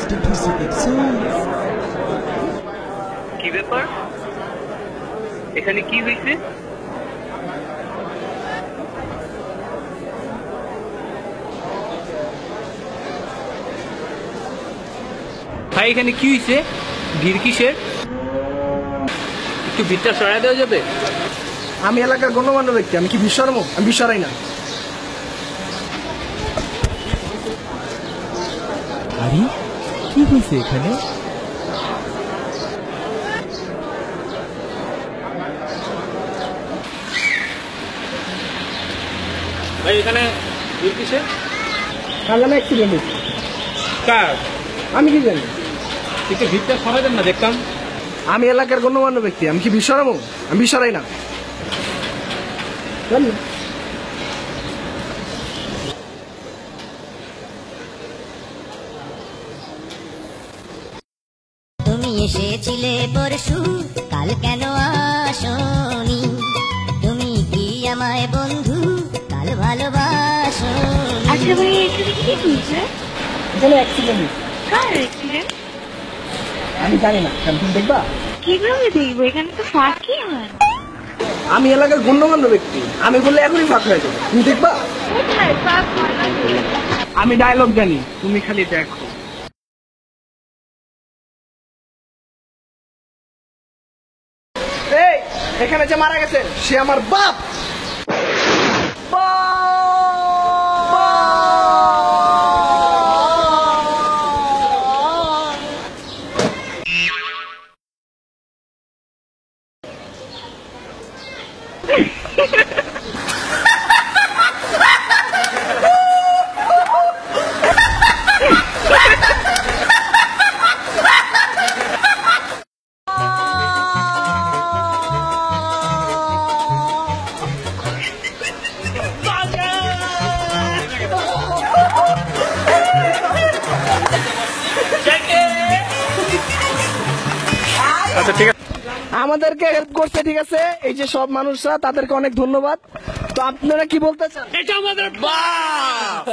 Accident হয়েছে দেখছো? কি ব্যাপার? এখানে কি হয়েছে? ভাই এখানে কি হয়েছে? ভিড় কিসের? একটু ভিড়টা সরাই দেওয়া যাবে? আমি এলাকার গণ্যমান্য ব্যক্তি, আমি কি বিশ্বরম? আমি বিশ্বরাই না। আরে কি হয়েছে এখানে? ভাই এখানে ভিড় কিসের? কার জানে অ্যাক্সিডেন্ট হয়েছে? কার? আমি কি জানি? একটু ভিড়টা সরাই দেন না, দেখতাম। আমি এলাকার গণ্যমান্য ব্যক্তি, আমি কি বিশ্বরম? আমি বিশ্বরাই না। জানি না। তুমি এসেছিলে পরশু, কাল কেন আসনি? তুমি কি আমায় বন্ধু কাল ভালোবাসনি? আচ্ছা ভাই, এখানে কি হয়েছে? এখানে অ্যাক্সিডেন্ট হয়েছে। কার অ্যাক্সিডেন্ট? আমি জানি না, তুমি দেখবা? কিভাবে দেখবো? এখানে তো ফাঁকি হয়। আমি এলাকার গণ্যমান্য ব্যক্তি, আমি বললে এখনই ফাঁক হয়ে যাবে। তুমি দেখবা? কোথায় ফাঁক হয় না? আমি ডায়লগ জানি, তুমি খালি দেখো। এই, এখানে যে মারা গেছে সে আমার বাপ। আচ্ছা ঠিক আছে। আমাদেরকে হেল্প করছে, ঠিক আছে, এই যে সব মানুষরা, তাদেরকে অনেক ধন্যবাদ। তো আপনারা কি বলতে চান? এটা আমাদের বাপ।